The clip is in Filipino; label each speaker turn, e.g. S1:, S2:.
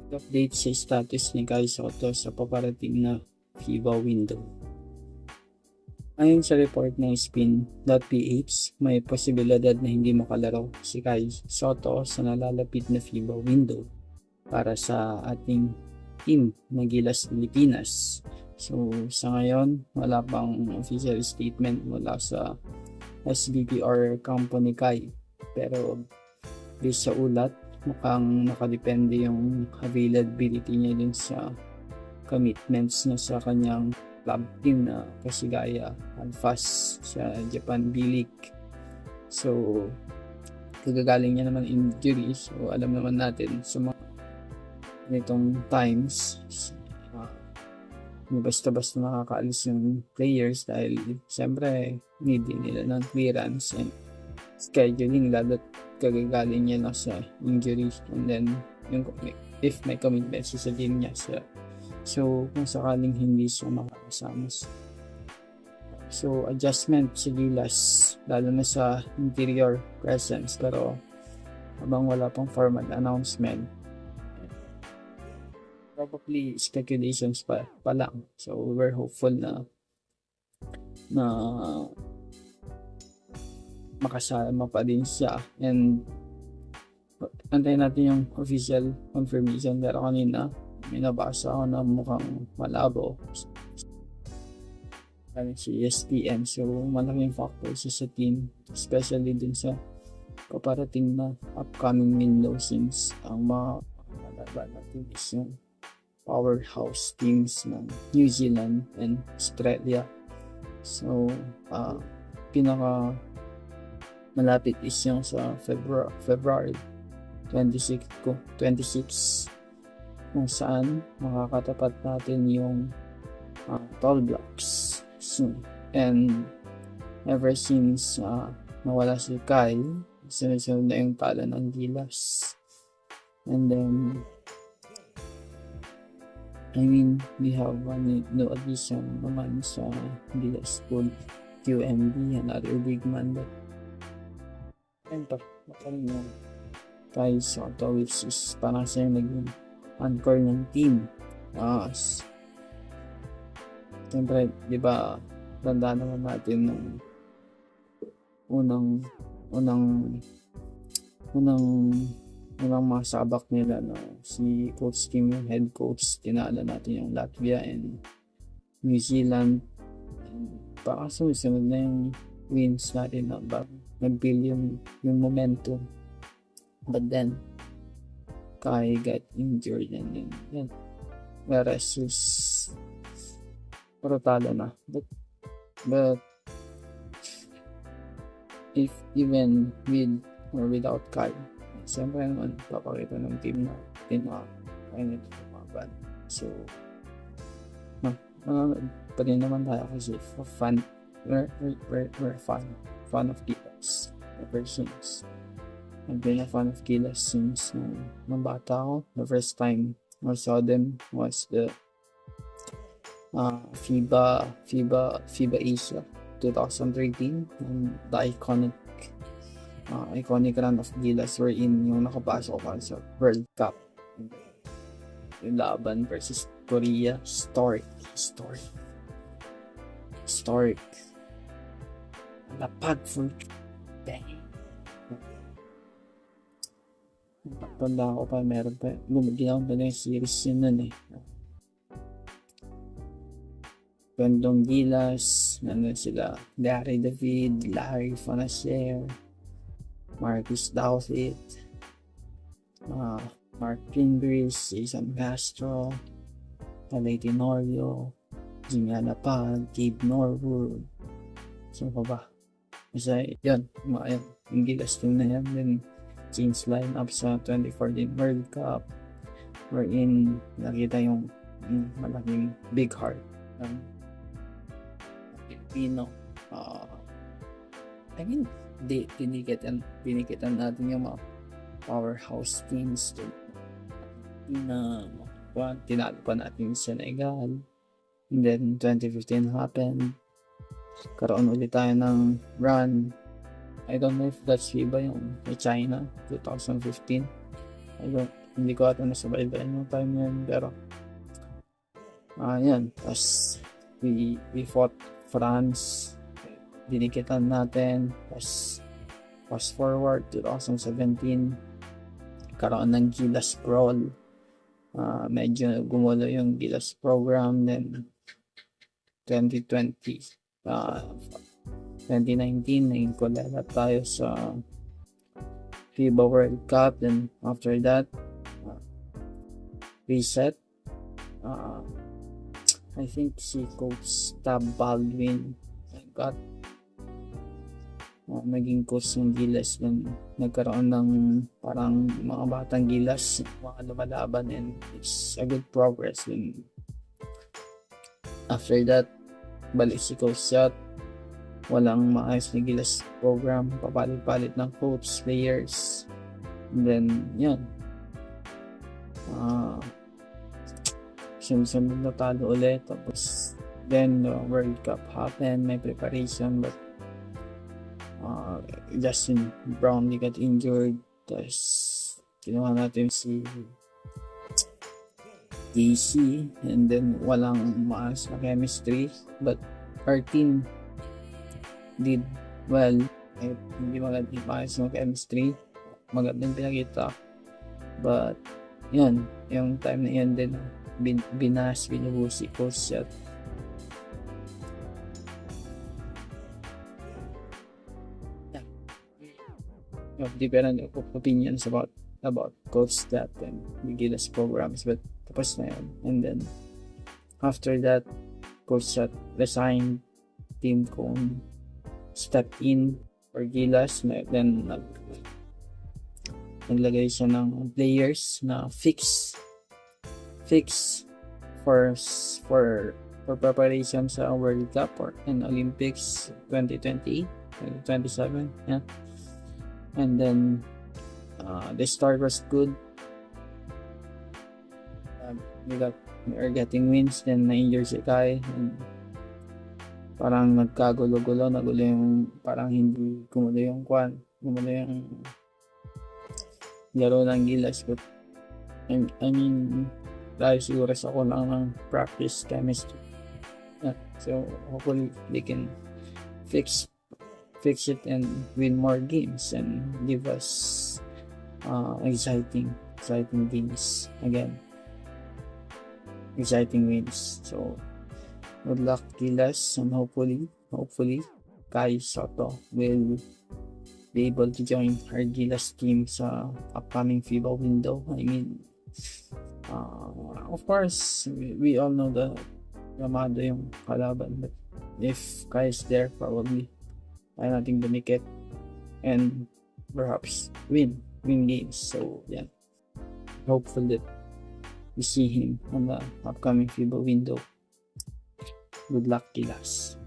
S1: Update sa status ni Kai Sotto sa paparating na FIBA window. Ayon sa report ng Spin.ph, may posibilidad na hindi makalaro si Kai Sotto sa nalalapit na FIBA window para sa ating team na Gilas Pilipinas. So sa ngayon, wala pang official statement mula sa SBP or company Kai. Pero based sa ulat, mukhang nakadepende yung availability niya dun sa commitments niya sa kanyang club team na Kashigaya Alphas sa Japan B-League. So kagagaling niya naman injury, so alam naman natin sa mga nitong times, basta-basta nakakaalis yung players dahil siyempre need nila ng clearance and scheduling, lalo't kagagaling niya na sa injury, and then yung if may commitment sa linya siya, so kung sakaling hindi siya makakasama, so adjustment sa Gilas lalo na sa interior presence, pero habang wala pang formal announcement, probably speculations pa lang. So we're hopeful na makasama pa din siya, and antayin natin yung official confirmation. Pero kanina may nabasa ako na mukhang malabo si ESPN, so malaking factor siya sa team, especially din sa paparating na upcoming window, since ang mga kalaban natin is yung powerhouse teams ng New Zealand and Australia. So pinaka malapit is yung sa February 26 kung saan makakatapat natin yung Tall Blocks soon. And ever since nawala si Kai, sunod-sunod na yung talo ng Gilas. And then we have one new addition naman sa Gilas School, QMB, another big man. But ito, makaling yung Kai Sotto, which is parang siya yung naging anchor ng team. Siyempre, di ba, tanda naman natin ng unang mga sabak nila na si Coach Kim, yung head coach. Tinalo natin yung Latvia and New Zealand, and baka susunod na yung wins natin na nag-build yung momentum, but then Kai got injured, and then yan, whereas is talo na, but if even with or without Kai, siyempre naman papakita ng team na kaya nito lumaban. So pa rin naman tayo kasi we're fan of Gilas ever since. I've been a fan of Gilas since nung bata ako. The first time I saw them was the FIBA Asia 2013, and the iconic run of Gilas wherein yung nakapasok pa sa World Cup, yung laban versus Korea. Historic lapag for bang. Tanda ko pa, meron pa ginawa pa na yung series yun nun Bandong Gilas, nandun sila Gary David, Larry Fonacier, Marcus Dowsett, Mark Pingris, Jason Castro, Talay Tenorio, Jimmy Alapag, Gabe Norwood. So pa ba? Kasi yun, yung Gilas team na yan, then change lineup sa 2014 World Cup, wherein nakita yung malaking big heart ng Pilipino. Pinikitan natin yung mga powerhouse teams na tinalo pa natin sa Senegal, and then 2015 happened, karoon ulit tayo ng run. I don't know if that's FIBA yung China 2015. Hindi ko ata nasubaybayan yung time na yun, pero yan. Tapos we fought France, dinikitan natin. Tapos fast forward 2017, karoon ng Gilas Brawl. Medyo gumulo yung Gilas program. Then 2020, 2019, naging kulala tayo sa FIBA World Cup. Then after that, reset. I think si Coach Tab Baldwin got naging coach ng Gilas, then nagkaroon ng parang mga batang Gilas, mga lumalaban, and it's a good progress. Then after that, balik si Coach Shot, walang maayos na Gilas program, papalit-palit ng coach, players, and then yan, sunod na talo ulit. Tapos then World Cup happened, may preparation, but Justin Brownlee got injured. Tapos kinuha natin si DC, and then walang maayos na chemistry, but our team did well. Hindi magandang maayos na chemistry, magandang pinakita, but yan, yung time na yan din binuhos si Coach Shot. Different opinions about Coach that and the Gilas programs, but tapos na yun. And then after that, Coach Shot resigned, team Cone stepped in for Gilas. Then naglagay siya ng players na fix for preparation sa World Cup and Olympics 2020, 2027. Yeah. And then the start was good. We are getting wins. Then na-injure si Kai, and parang nagulo yung parang hindi gumulo yung laro ng Gilas. But I mean, dahil siguro sa ako lang ng practice chemistry. Yeah. So hopefully they can fix it and win more games and give us exciting games again, exciting wins. So good luck Gilas, and hopefully Kai Soto will be able to join our Gilas team sa upcoming FIBA window. I mean, of course we all know the Ramado yung kalaban, but if Kai is there, probably ay nating dumikit and perhaps win games. So yeah, hopeful that we see him on the upcoming FIBA window. Good luck Gilas.